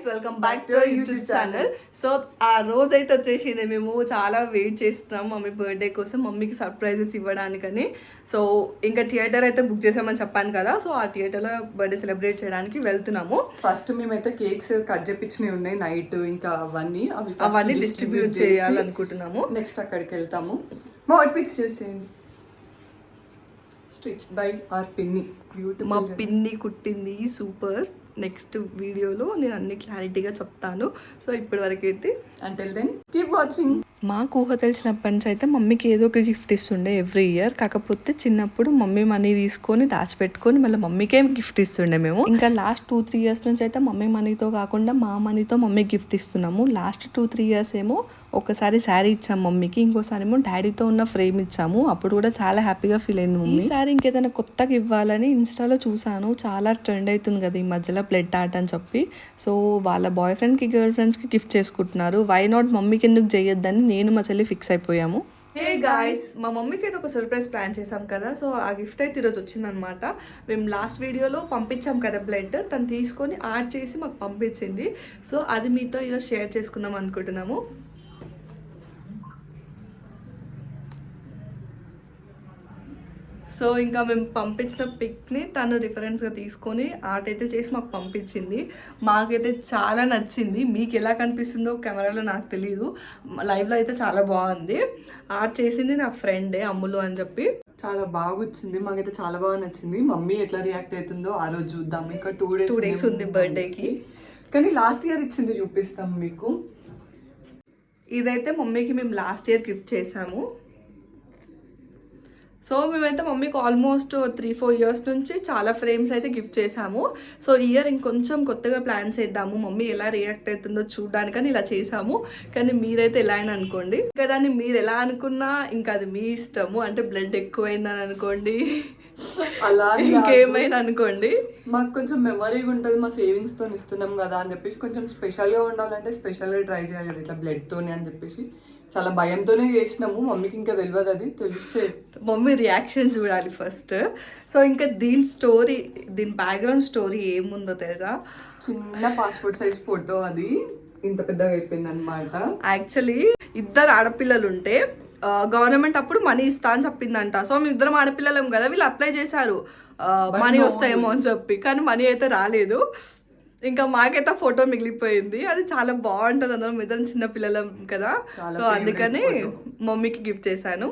Welcome back to YouTube channel. So ఆ రోజు అయితే వచ్చేసింది, మేము చాలా వెయిట్ చేస్తున్నాం మమ్మీ బర్త్డే కోసం, మమ్మీకి సర్ప్రైజెస్ ఇవ్వడానికని. సో ఇంకా థియేటర్ అయితే బుక్ చేసామని చెప్పాను కదా, సో ఆ థియేటర్లో బర్త్డే సెలబ్రేట్ చేయడానికి వెళ్తున్నాము. ఫస్ట్ మేమైతే కేక్స్ కట్ చేపించినవి ఉన్నాయి నైట్, ఇంకా అవన్నీ డిస్ట్రిబ్యూట్ చేయాలనుకుంటున్నాము. నెక్స్ట్ అక్కడికి వెళ్తాము. మా అవుట్ఫిట్స్ చూసేయండి, స్టిచ్ బై ఆర్ పిన్ని. బ్యూటిఫుల్, మా పిన్ని కుట్టింది, సూపర్. నెక్స్ట్ వీడియోలో నేను అన్ని క్లారిటీగా చెప్తాను. సో ఇప్పటి వరకు అయితే అంటిల్ దెన్ కీప్ వాచింగ్. మాకు ఊహ తెలిసినప్పటి నుంచి అయితే మమ్మీకి ఏదో ఒక గిఫ్ట్ ఇస్తుండే ఎవ్రీ ఇయర్. కాకపోతే చిన్నప్పుడు మమ్మీ మనీ తీసుకొని దాచిపెట్టుకొని మళ్ళీ మమ్మీకే గిఫ్ట్ ఇస్తుండే మేము. ఇంకా లాస్ట్ 2-3 ఇయర్స్ నుంచి అయితే మమ్మీ మనీతో కాకుండా మా మనీతో మమ్మీకి గిఫ్ట్ ఇస్తున్నాము. లాస్ట్ 2-3 ఇయర్స్ ఏమో ఒకసారి శారీ ఇచ్చాము మమ్మీకి, ఇంకోసారి ఏమో డాడీతో ఉన్న ఫ్రేమ్ ఇచ్చాము. అప్పుడు కూడా చాలా హ్యాపీగా ఫీల్ అయింది మమ్మీ. ఈసారి ఇంకేదైనా కొత్తగా ఇవ్వాలని ఇన్స్టాలో చూసాను, చాలా ట్రెండ్ అవుతుంది కదా ఈ మధ్యలో బ్లడ్ ఆర్ట్ అని చెప్పి. సో వాళ్ళ బాయ్ ఫ్రెండ్కి గర్ల్ ఫ్రెండ్స్కి గిఫ్ట్ చేసుకుంటున్నారు, వై నాట్ మమ్మీకి ఎందుకు చేయొద్దని నేను మా చెల్లి ఫిక్స్ అయిపోయాము. హే గాయ్స్, మా మమ్మీకి అయితే ఒక సర్ప్రైజ్ ప్లాన్ చేసాం కదా, సో ఆ గిఫ్ట్ అయితే ఈరోజు వచ్చిందనమాట. మేము లాస్ట్ వీడియోలో పంపించాం కదా బ్లడ్, తను తీసుకొని ఆర్ట్ చేసి మాకు పంపించింది. సో అది మీతో ఈరోజు షేర్ చేసుకుందాం అనుకుంటున్నాము. సో ఇంకా మేము పంపించిన పిక్ని తను రిఫరెన్స్గా తీసుకొని ఆర్ట్ అయితే చేసి మాకు పంపించింది. మాకైతే చాలా నచ్చింది. మీకు ఎలా కనిపిస్తుందో కెమెరాలో నాకు తెలియదు, లైవ్లో అయితే చాలా బాగుంది. ఆర్ట్ చేసింది నా ఫ్రెండే అమ్ములు అని చెప్పి. చాలా బాగా వచ్చింది, మాకైతే చాలా బాగా నచ్చింది. మమ్మీ ఎట్లా రియాక్ట్ అవుతుందో ఆ రోజు చూద్దాం. ఇంకా 2 డేస్ ఉంది బర్త్డేకి, కానీ లాస్ట్ ఇయర్ ఇచ్చింది చూపిస్తాం మీకు. ఇదైతే మమ్మీకి మేము లాస్ట్ ఇయర్ గిఫ్ట్ చేసాము. సో మేమైతే మమ్మీకి ఆల్మోస్ట్ 3-4 ఇయర్స్ నుంచి చాలా ఫ్రేమ్స్ అయితే గిఫ్ట్ చేసాము. సో ఇయర్ ఇంకొంచెం కొత్తగా ప్లాన్ చేద్దాము, మమ్మీ ఎలా రియాక్ట్ అవుతుందో చూడడానికని ఇలా చేసాము. కానీ మీరైతే ఎలా అయినా అనుకోండి, ఇంకా దాన్ని మీరు ఎలా అనుకున్నా ఇంకా అది మీ ఇష్టము. అంటే బ్లడ్ ఎక్కువైందని అనుకోండి, అలా ఇంకేమైనా అనుకోండి, మాకు కొంచెం మెమరీగా ఉంటుంది. మా సేవింగ్స్తో ఇస్తున్నాం కదా అని చెప్పేసి కొంచెం స్పెషల్గా ఉండాలంటే స్పెషల్గా ట్రై చేయాలి కదా ఇట్లా బ్లడ్తోనే అని చెప్పేసి చాలా భయంతోనే చేసినాము. మమ్మీకి ఇంకా తెలియదు, అది తెలిస్తే మమ్మీ రియాక్షన్ చూడాలి ఫస్ట్. సో ఇంకా దీని బ్యాక్గ్రౌండ్ స్టోరీ ఏముందో తెలుసా? చిన్న పాస్పోర్ట్ సైజ్ ఫోటో, అది ఇంత పెద్దగా అయిపోయింది అనమాట. యాక్చువల్లీ 2 ఆడపిల్లలు ఉంటే గవర్నమెంట్ అప్పుడు మనీ ఇస్తా అని చెప్పిందంట. సో మేము 2 ఆడపిల్లలం కదా, వీళ్ళు అప్లై చేశారు మనీ వస్తాయేమో అని చెప్పి, కానీ మనీ అయితే రాలేదు. ఇంకా మాకైతే ఫోటో మిగిలిపోయింది, అది చాలా బాగుంటుంది. అందరం ఇద్దరం చిన్న పిల్లలం కదా, సో అందుకని మమ్మీకి గిఫ్ట్ చేశాను.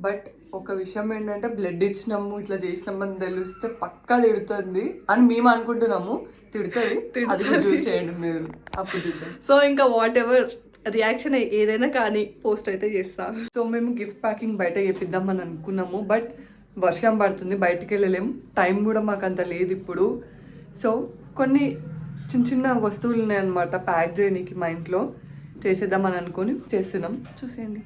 బట్ ఒక విషయం ఏంటంటే బ్లడ్ ఇచ్చినాము ఇట్లా చేసినాము అని తెలిస్తే పక్కా తిడుతుంది అని మేము అనుకుంటున్నాము. తిడుతుంది, అది చూసేయండి మీరు, అప్పుడు చూద్దాం. సో ఇంకా వాట్ ఎవర్ రియాక్షన్ ఏదైనా కానీ పోస్ట్ అయితే చేస్తా. సో మేము గిఫ్ట్ ప్యాకింగ్ బయట చేపిద్దామని అనుకున్నాము, బట్ వర్షం పడుతుంది, బయటికి వెళ్ళలేము, టైం కూడా మాకు అంత లేదు ఇప్పుడు. సో కొన్ని చిన్న వస్తువులు ఉన్నాయన్నమాట ప్యాక్ చేయడానికి, మా ఇంట్లో చేసేద్దామని అనుకొని చేస్తున్నాం, చూసేయండి.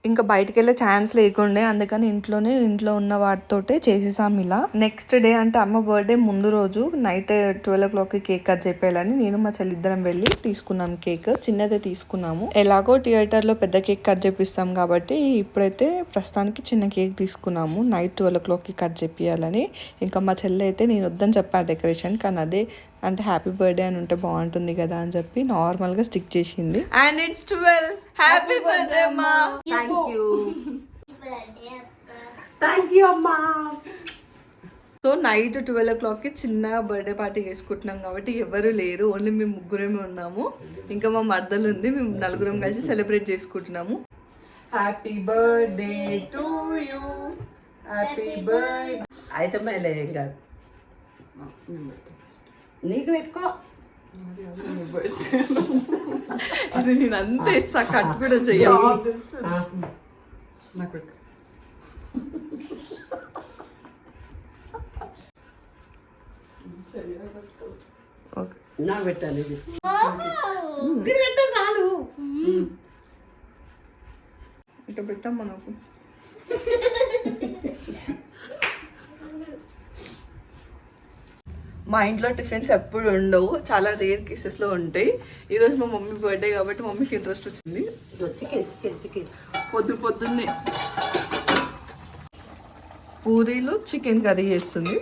ఇంకా బయటకు వెళ్ళే ఛాన్స్ లేకుండే, అందుకని ఇంట్లో ఉన్న వాటితోటే చేసేసాం ఇలా. నెక్స్ట్ డే అంటే అమ్మ బర్త్డే ముందు రోజు నైట్ 12 o'clock కేక్ కట్ చెప్పేయాలని నేను మా చెల్లిద్దరం వెళ్ళి తీసుకున్నాం. కేక్ చిన్నదే తీసుకున్నాము, ఎలాగో థియేటర్లో పెద్ద కేక్ కట్ చేపిస్తాం కాబట్టి ఇప్పుడైతే ప్రస్తుతానికి చిన్న కేక్ తీసుకున్నాము. నైట్ 12 o'clock కట్ చెప్పియాలని. ఇంకా మా చెల్లి అయితే నేను వద్దని చెప్పా డెకరేషన్, కానీ అదే అంటే హ్యాపీ బర్త్డే అని ఉంటే బాగుంటుంది కదా అని చెప్పి నార్మల్ గా స్టిక్ చేసింది. And it's 12. హ్యాపీ బర్త్డే అమ్మా. థ్యాంక్ యూ అమ్మా. సో నైట్ 12 o'clock చిన్న బర్త్డే పార్టీ చేసుకుంటున్నాం కాబట్టి ఎవరు లేరు, ఓన్లీ మేము ముగ్గురమే ఉన్నాము. ఇంకా మా మర్దలు ఉంది, మేము 4 కలిసి సెలబ్రేట్ చేసుకుంటున్నాము. Happy birthday to you, happy birthday. అయితే మేలే ఇంకా నీకు పెట్టుకో, అది నేను అంతే ఇస్తా, కట్ కూడా చెయ్యాలి. నాకు నాకు పెట్టాలి, ఇది పెట్టా చాలు. ఇక పెట్టాం మనకు. మా ఇంట్లో టిఫిన్స్ ఎప్పుడు ఉండవు, చాలా రేర్ కేసెస్లో ఉంటాయి. ఈరోజు మా మమ్మీ బర్త్డే కాబట్టి మమ్మీకి ఇంట్రెస్ట్ వచ్చింది. చికెన్ పొద్దున్నే పూరీలు చికెన్ కర్రీ చేస్తుంది.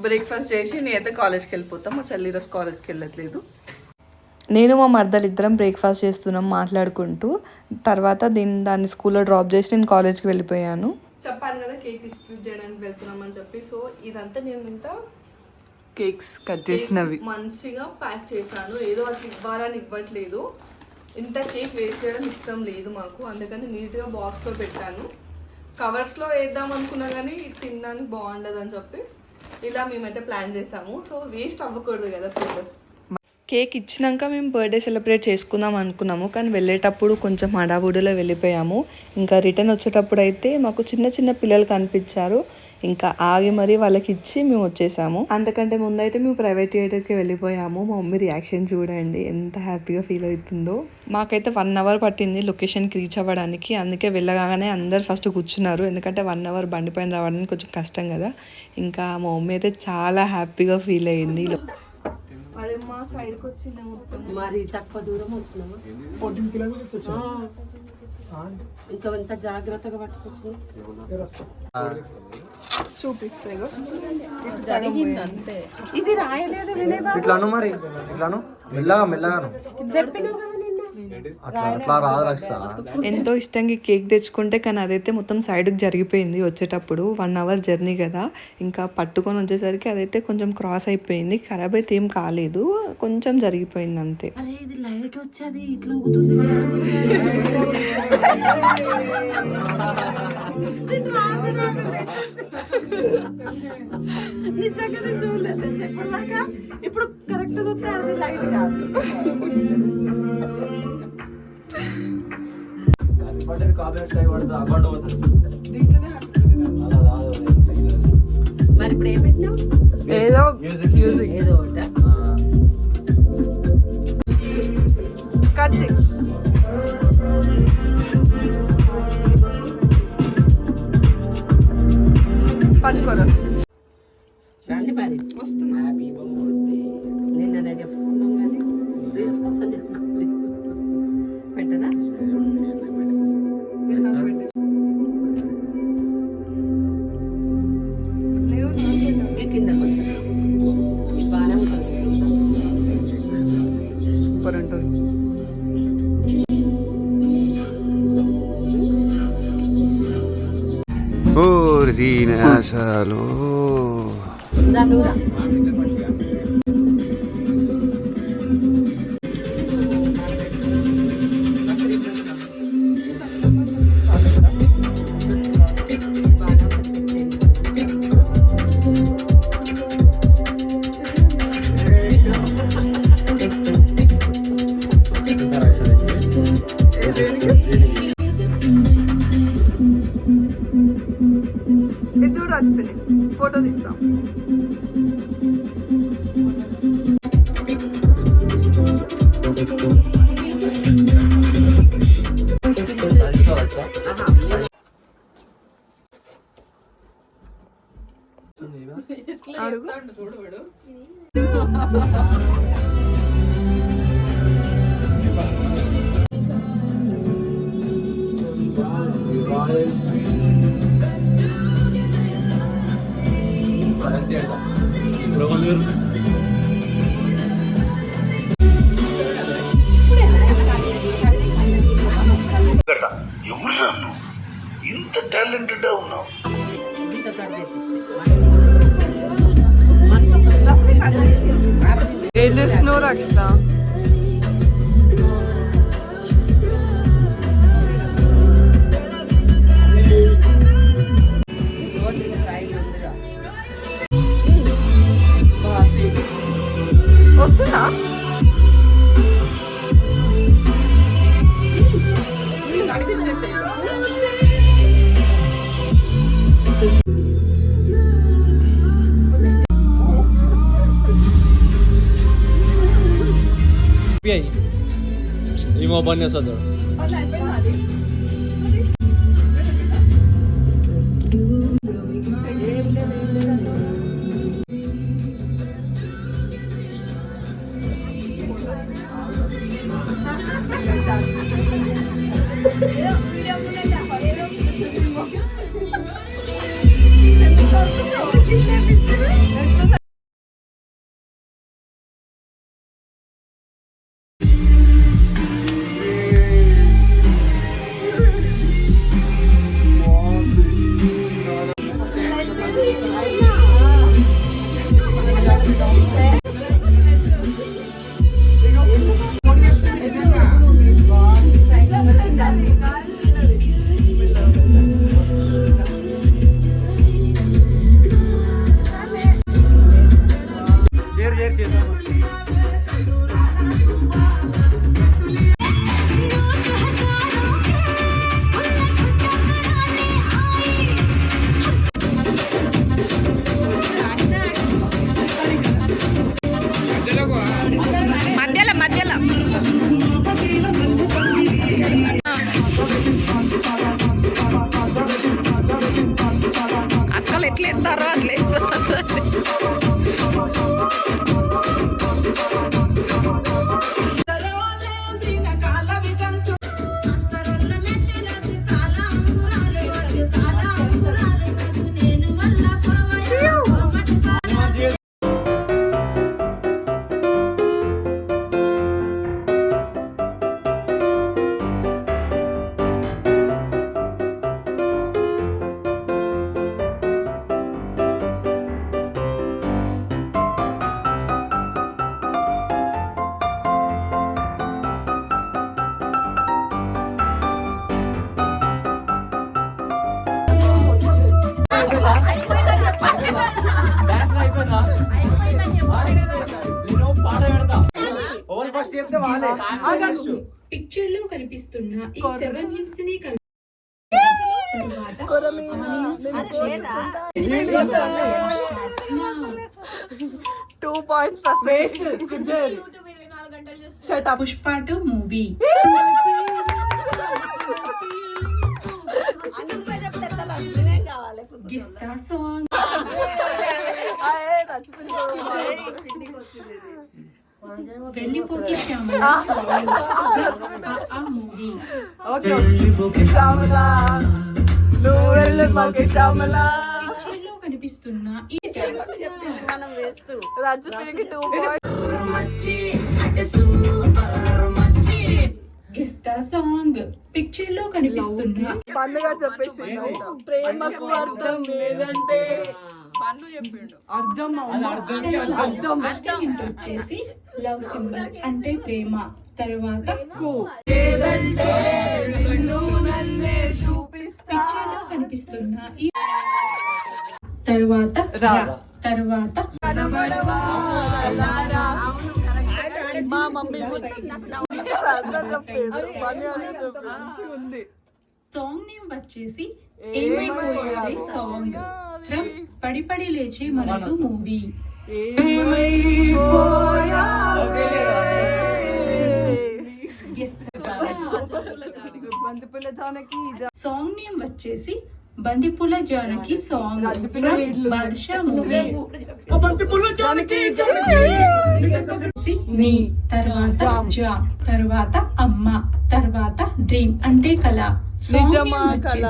బ్రేక్ఫాస్ట్ చేసి నేనైతే కాలేజ్కి వెళ్ళిపోతాం. మా చెల్లి ఈరోజు కాలేజ్కి వెళ్ళట్లేదు. నేను మా మరదలు ఇద్దరం బ్రేక్ఫాస్ట్ చేస్తున్నాం మాట్లాడుకుంటూ. తర్వాత దాన్ని స్కూల్లో డ్రాప్ చేసి నేను కాలేజ్కి వెళ్ళిపోయాను. చెప్పాను కదా కేక్ డిస్ట్రిబ్యూట్ చేయడానికి వెళ్తున్నాం అని చెప్పి. సో ఇదంతా నేను ఇంత కేక్స్ కట్ చేసినవి మంచిగా ప్యాక్ చేశాను. ఏదో అట్లా ఇవ్వాలని ఇవ్వట్లేదు. ఇంత కేక్ వేస్ట్ చేయడం ఇష్టం లేదు మాకు, అందుకని నీట్గా బాక్స్లో పెట్టాను. కవర్స్లో వేద్దాం అనుకున్నా కానీ తినడానికి బాగుండదు అని చెప్పి ఇలా మేమైతే ప్లాన్ చేసాము. సో వేస్ట్ అవ్వకూడదు కదా ఫుడ్. కేక్ ఇచ్చినాక మేము బర్త్డే సెలబ్రేట్ చేసుకుందాం అనుకున్నాము, కానీ వెళ్ళేటప్పుడు కొంచెం హడావుడిలో వెళ్ళిపోయాము. ఇంకా రిటర్న్ వచ్చేటప్పుడు అయితే మాకు చిన్న చిన్న పిల్లలు కనిపించారు. ఇంకా ఆగి మరీ వాళ్ళకి ఇచ్చి మేము వచ్చేసాము. అంతకంటే ముందైతే మేము ప్రైవేట్ థియేటర్కి వెళ్ళిపోయాము. మా మమ్మీ రియాక్షన్ చూడండి ఎంత హ్యాపీగా ఫీల్ అవుతుందో. మాకైతే 1 అవర్ పట్టింది లొకేషన్కి రీచ్ అవ్వడానికి. అందుకే వెళ్ళగానే అందరు ఫస్ట్ కూర్చున్నారు, ఎందుకంటే 1 అవర్ బండి పైన రావడానికి కొంచెం కష్టం కదా. ఇంకా మా మమ్మీ అయితే చాలా హ్యాపీగా ఫీల్ అయ్యింది. అదే మా సైడ్కి వచ్చింది మొత్తం. మరి తక్కువ దూరం వచ్చినామా? 14 kilometers వచ్చాము. ఇంకా ఎంత జాగ్రత్తగా పట్టుకొచ్చినా చూపిస్తే జరిగింది అంతే. ఇది రాయలేదు వినయ్ బాబు. ఇట్లాను మరి ఇట్లాను మెల్లగాను చెప్పినా కదా నిన్న. అట్లా రాదు రక్ష. ఎంతో ఇష్టంగా కేక్ తెచ్చుకుంటే, కానీ అదైతే మొత్తం సైడ్కి జరిగిపోయింది వచ్చేటప్పుడు. 1 అవర్ జర్నీ కదా, ఇంకా పట్టుకొని వచ్చేసరికి అదైతే కొంచెం క్రాస్ అయిపోయింది. ఖరాబ్ అయితే ఏం కాలేదు, కొంచెం జరిగిపోయింది అంతే. అరే ఇది లైట్ వచ్చేది ఇట్లా ఊగుతుంది. నిజంగా చూడలేదు ఎప్పటిదాకా. ఇప్పుడు కరెక్ట్ చూస్తే అది లైట్ కాదు. మరి ఇప్పుడు ఏం పెట్టినావు? ఏదో ఏదో ఒకట పట్టుకోరస్ రండి మరి వస్తున్నా. నిన్ననే చెప్పుకున్నాం కానీ రీల్స్ కోసం చెప్పుకోండి. పెట్టదా కింద కొంచెం బాగానే ఉంటుంది. సూపర్ ఉంటుంది. అసలు దూరా ఇది చూడు రాజుపిల్లి, ఫోటో తీస్తాం. ఎవరు ఇంత టాలెంటెడ్ ఉన్నావు? ఇంత కట్ చేసి ఏం చేస్తున్నావు రక్షిత? వస్తుందా? ఏమో పని చేస్తుంది. మధ్యలో మధ్యలో అక్కలు ఎట్లా ఎత్తారో అట్లా ఫస్ట్ చెప్తే వాళ్ళే పిక్చర్ లో కనిపిస్తున్న ఈ 7 హింట్స్ ని పుష్ప 2 మూవీ గిస్తా సాంగ్ వెళ్ళిపోకి శ్యామల ఆ మూవీ పిక్చర్ లో కనిపిస్తున్న ఈ గిస్తా సాంగ్ పిక్చర్ లో కనిపిస్తున్న పండుగ చెప్పేసి ప్రేమకు అర్థం లేదంటే అర్థం ఫస్ట్ హింట్ వచ్చేసి లవ్ సింబల్ అంటే ప్రేమ, తర్వాత పిక్చర్ లో కనిపిస్తున్న ఈ తర్వాత తర్వాత సాంగ్ నేమ్ వచ్చేసి ఏమైపోయాడే సాంగ్ ఫ్రమ్ పడి పడి లేచే మనసు మూవీ. సాంగ్ నేమ్ వచ్చేసి Banthipoola Janaki song from Baadshah movie. నీ తర్వాత జా, తర్వాత అమ్మ, తర్వాత డ్రీమ్ అంటే కళ. నిజమా కళ.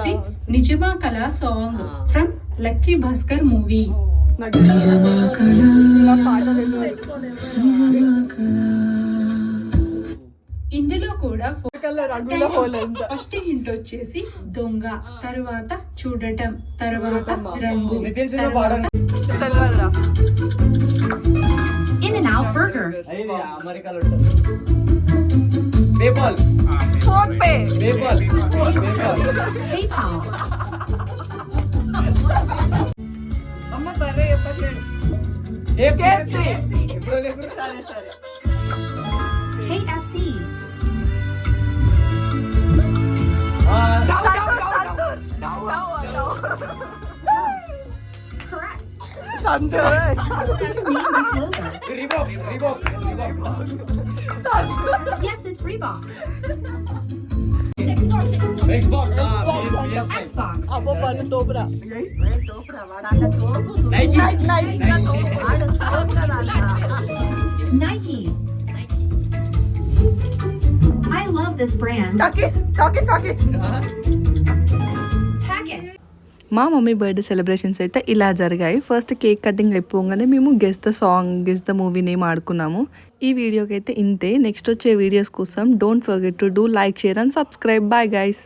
నిజమా కళ song from lucky Bhaskar movie. ఇందులో కూడా ఫస్ట్ హింట్ వచ్చేసి దొంగ, తర్వాత చూడటం, తర్వాత రంగు, తర్వాత అమెరికాలో పేపాల్ ఫోన్ పే పేపాల్ అమ్మ బర్రె చెప్పట్లేదు Yes, it's Reebok. Xbox. Xbox. అబ్బో పన్ను తోపురా Nike. I love this brand. Takis. Takis. మా మమ్మీ బర్త్డే సెలబ్రేషన్స్ అయితే ఇలా జరిగాయి. ఫస్ట్ కేక్ కటింగ్ అయిపోగానే మేము guess the song, guess the movie name ఆడుకున్నాము. ఈ వీడియోకి అయితే ఇంతే. నెక్స్ట్ వచ్చే వీడియోస్ కోసం don't forget to do like, share and subscribe. Bye guys.